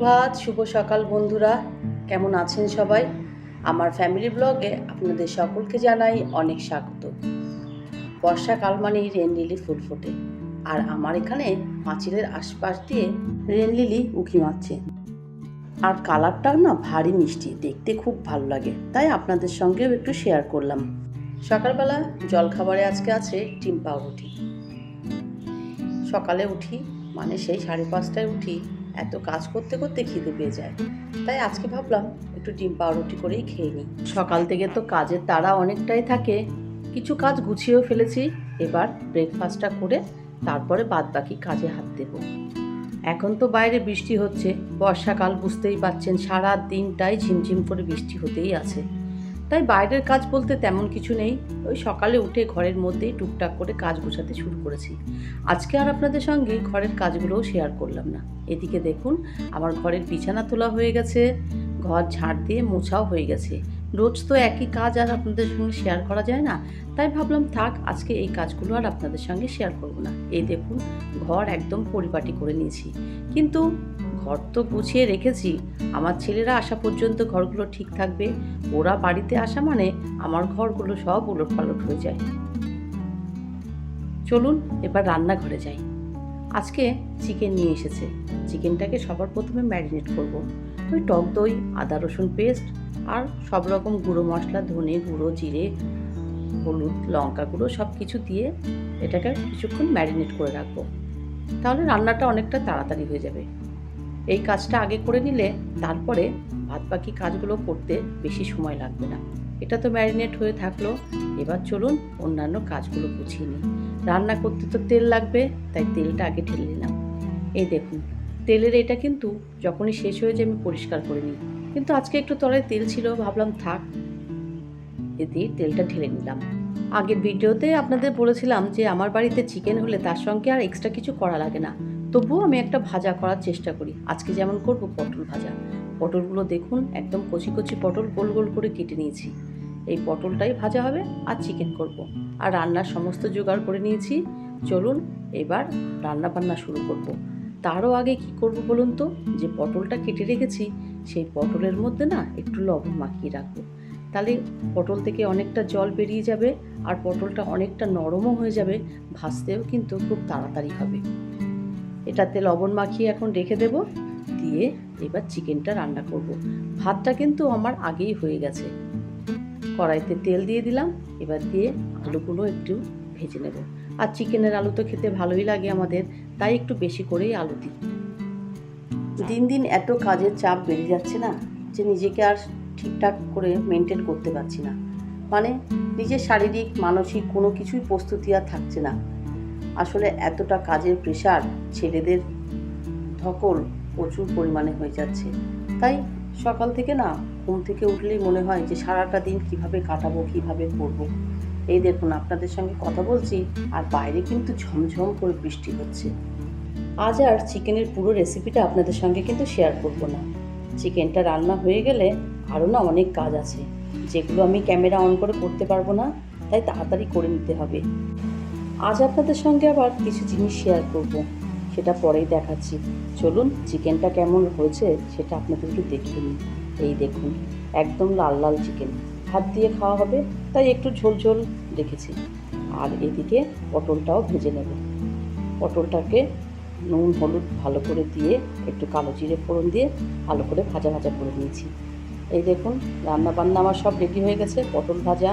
সুপ্রভাত, শুভ সকাল বন্ধুরা। কেমন আছেন সবাই? আমার ফ্যামিলি ব্লগে আপনাদের সকলকে জানাই অনেক স্বাগত। বর্ষাকাল মানেই রেন লিলি ফুল ফোটে, আর আমার এখানে পাঁচিলের আশপাশ দিয়ে রেন লিলি উঁকি মারছে। আর কালারটাও না ভারী মিষ্টি, দেখতে খুব ভালো লাগে, তাই আপনাদের সঙ্গেও একটু শেয়ার করলাম। সকালবেলা জলখাবারে আজকে আছে ডিম পাউরুটি। সকালে উঠি মানে সেই 5:30টায় উঠি, এত কাজ করতে করতে খিদে পেয়ে যায়, তাই আজকে ভাবলাম একটু ডিম পাউরুটি করেই খেয়ে নিই। সকাল থেকে তো কাজের তাড়া অনেকটাই থাকে, কিছু কাজ গুছিয়েও ফেলেছি। এবার ব্রেকফাস্টটা করে তারপরে বাদবাকি কাজে হাত দেব। এখন তো বাইরে বৃষ্টি হচ্ছে, বর্ষাকাল বুঝতেই পাচ্ছেন, সারা দিনটাই ঝিমঝিম করে বৃষ্টি হতেই আছে। তাই বাইরের কাজ বলতে তেমন কিছু নেই, ওই সকালে উঠে ঘরের মধ্যেই টুকটাক করে কাজ গোছাতে শুরু করেছি। আজকে আর আপনাদের সঙ্গে ঘরের কাজগুলোও শেয়ার করলাম না। এদিকে দেখুন, আমার ঘরের বিছানা তোলা হয়ে গেছে, ঘর ঝাড় দিয়ে মোছাও হয়ে গেছে। রোজ তো একই কাজ আর আপনাদের সঙ্গে শেয়ার করা যায় না, তাই ভাবলাম থাক, আজকে এই কাজগুলো আর আপনাদের সঙ্গে শেয়ার করব না। এই দেখুন, ঘর একদম পরিপাটি করে নিয়েছি, কিন্তু ঘর তো গুছিয়ে রেখেছি, আমার ছেলেরা আসা পর্যন্ত ঘরগুলো ঠিক থাকবে। ওরা বাড়িতে আসা মানে আমার ঘরগুলো সব উলটপালট হয়ে যায়। চলুন এবার রান্নাঘরে যাই। আজকে চিকেন নিয়ে এসেছে। চিকেনটাকে সবার প্রথমে ম্যারিনেট করব। ওই টক দই, আদা রসুন পেস্ট আর সব রকম গুঁড়ো মশলা, ধনে গুঁড়ো, জিরে, হলুদ, লঙ্কা গুঁড়ো সব কিছু দিয়ে এটাকে কিছুক্ষণ ম্যারিনেট করে রাখবো। তাহলে রান্নাটা অনেকটা তাড়াতাড়ি হয়ে যাবে। এই কাজটা আগে করে নিলে তারপরে বাদবাকি কাজগুলো করতে বেশি সময় লাগবে না। এটা তো ম্যারিনেট হয়ে থাকলো, এবার চলুন অন্যান্য কাজগুলো গুছিয়ে নিই। রান্না করতে তো তেল লাগবে, তাই তেলটা আগে ঢেলে নিলাম। এই দেখুন, তেলের এটা কিন্তু যখনই শেষ হয়ে যায় আমি পরিষ্কার করে নিই, কিন্তু আজকে একটু তলায় তেল ছিল, ভাবলাম থাক, এতে তেলটা ঢেলে নিলাম। আগের ভিডিওতে আপনাদের বলেছিলাম যে আমার বাড়িতে চিকেন হলে তার সঙ্গে আর এক্সট্রা কিছু করা লাগে না, তবুও আমি একটা ভাজা করার চেষ্টা করি। আজকে যেমন করব পটল ভাজা। পটলগুলো দেখুন, একদম কচি কচি পটল গোল গোল করে কেটে নিয়েছি। এই পটলটাই ভাজা হবে আর চিকেন করব। আর রান্নার সমস্ত জোগাড় করে নিয়েছি। চলুন এবার রান্না বান্না শুরু করব। তারও আগে কি করব বলুন তো, যে পটলটা কেটে রেখেছি সেই পটলের মধ্যে না একটু লবণ মাখিয়ে রাখবো। তাহলে পটল থেকে অনেকটা জল বেরিয়ে যাবে আর পটলটা অনেকটা নরমও হয়ে যাবে, ভাজতেও কিন্তু খুব তাড়াতাড়ি হবে। এটাতে লবণ মাখিয়ে এখন রেখে দেব, দিয়ে এবার চিকেনটা রান্না করব। ভাতটা কিন্তু আমার আগেই হয়ে গেছে। কড়াইতে তেল দিয়ে দিলাম, এবার দিয়ে আলুগুলো একটু ভেজে নেব। আর চিকেনের আলু তো খেতে ভালোই লাগে আমাদের, তাই একটু বেশি করেই আলু দিই। দিন দিন এত কাজের চাপ বেড়ে যাচ্ছে না, যে নিজেকে আর ঠিকঠাক করে মেনটেন করতে পারছি না। মানে নিজের শারীরিক মানসিক কোনো কিছুই প্রস্তুতি আর থাকছে না। আসলে এতটা কাজের প্রেশার, ছেলেদের ধকল প্রচুর পরিমাণে হয়ে যাচ্ছে। তাই সকাল থেকে না, ঘুম থেকে উঠলেই মনে হয় যে সারাটা দিন কিভাবে কাটাবো, কিভাবে করব। এই দেখুন, আপনাদের সঙ্গে কথা বলছি আর বাইরে কিন্তু ঝমঝম করে বৃষ্টি হচ্ছে। আজ আর চিকেনের পুরো রেসিপিটা আপনাদের সঙ্গে কিন্তু শেয়ার করব না। চিকেনটা রান্না হয়ে গেলে আরও না অনেক কাজ আছে, যেগুলো আমি ক্যামেরা অন করে করতে পারবো না, তাই তাড়াতাড়ি করে নিতে হবে। আজ আপনাদের সঙ্গে আবার কিছু জিনিস শেয়ার করব, সেটা পরেই দেখাচ্ছি। চলুন চিকেনটা কেমন হয়েছে সেটা আপনাদের একটু দেখিয়ে নিই। এই দেখুন, একদম লাল লাল চিকেন, ভাত দিয়ে খাওয়া হবে, তাই একটু ঝোল ঝোল রেখেছি। আর এদিকে পটলটাও ভেজে নেব। পটলটাকে নুন হলুদ ভালো করে দিয়ে একটু কালো জিরে ফোড়ন দিয়ে ভালো করে ভাজা ভাজা করে নিয়েছি। এই দেখুন, রান্না বান্না আমার সব রেডি হয়ে গেছে। পটল ভাজা,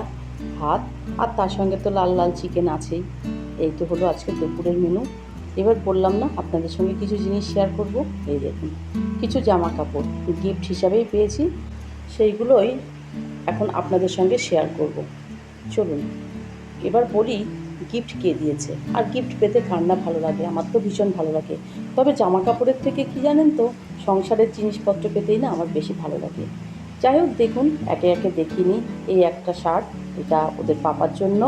ভাত, আর তার সঙ্গে তো লাল লাল চিকেন আছেই। এই তো হলো আজকে দুপুরের মেনু। এবার বললাম না আপনাদের সঙ্গে কিছু জিনিস শেয়ার করব। এই দেখুন, কিছু জামা কাপড় গিফট হিসাবেই পেয়েছি, সেইগুলোই এখন আপনাদের সঙ্গে শেয়ার করব। চলুন এবার বলি, গিফট কে দিয়েছে আর গিফট পেতে কার না ভালো লাগে, আমার তো ভীষণ ভালো লাগে। তবে জামা কাপড়ের থেকে কি জানেন তো, সংসারের জিনিসপত্র পেতেই না আমার বেশি ভালো লাগে। যাই হোক, দেখুন একে একে দেখিয়ে নিই। এই একটা শার্ট, এটা ওদের পাপার জন্য।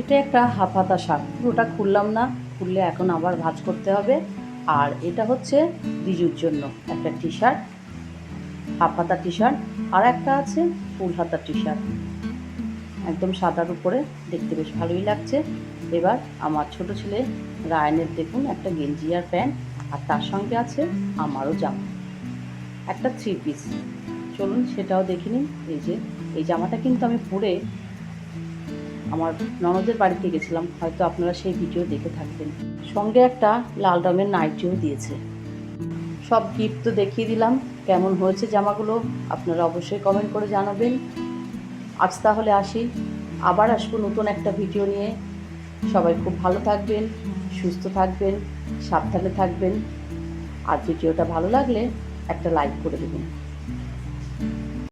এটা একটা হাফ হাতা শার্ট, পুরোটা খুললাম না, খুললে এখন আবার ভাঁজ করতে হবে। আর এটা হচ্ছে রিজুর জন্য একটা টি শার্ট, হাফ হাতা টি শার্ট। আর একটা আছে ফুল হাতা টি শার্ট, একদম সাদার উপরে, দেখতে বেশ ভালোই লাগছে। এবার আমার ছোট ছেলে রায়ানের দেখুন একটা গেঞ্জি আর প্যান্ট, আর তার সঙ্গে আছে আমারও জামা, একটা 3 পিস। চলুন সেটাও দেখে নিন। এই জামাটা কিন্তু আমি পরে আমার ননদের বাড়িতে গেছিলাম, হয়তো আপনারা সেই ভিডিও দেখে থাকবেন। সঙ্গে একটা লাল রঙের নাইটিও দিয়েছে। সব গিফট তো দেখিয়ে দিলাম, কেমন হয়েছে জামাগুলো আপনারা অবশ্যই কমেন্ট করে জানাবেন। আজ তাহলে আসি, আবার আসবো নতুন একটা ভিডিও নিয়ে। সবাই খুব ভালো থাকবেন, সুস্থ থাকবেন, সাবধানে থাকবেন। আর ভিডিওটা ভালো লাগলে একটা লাইক করে দেবেন।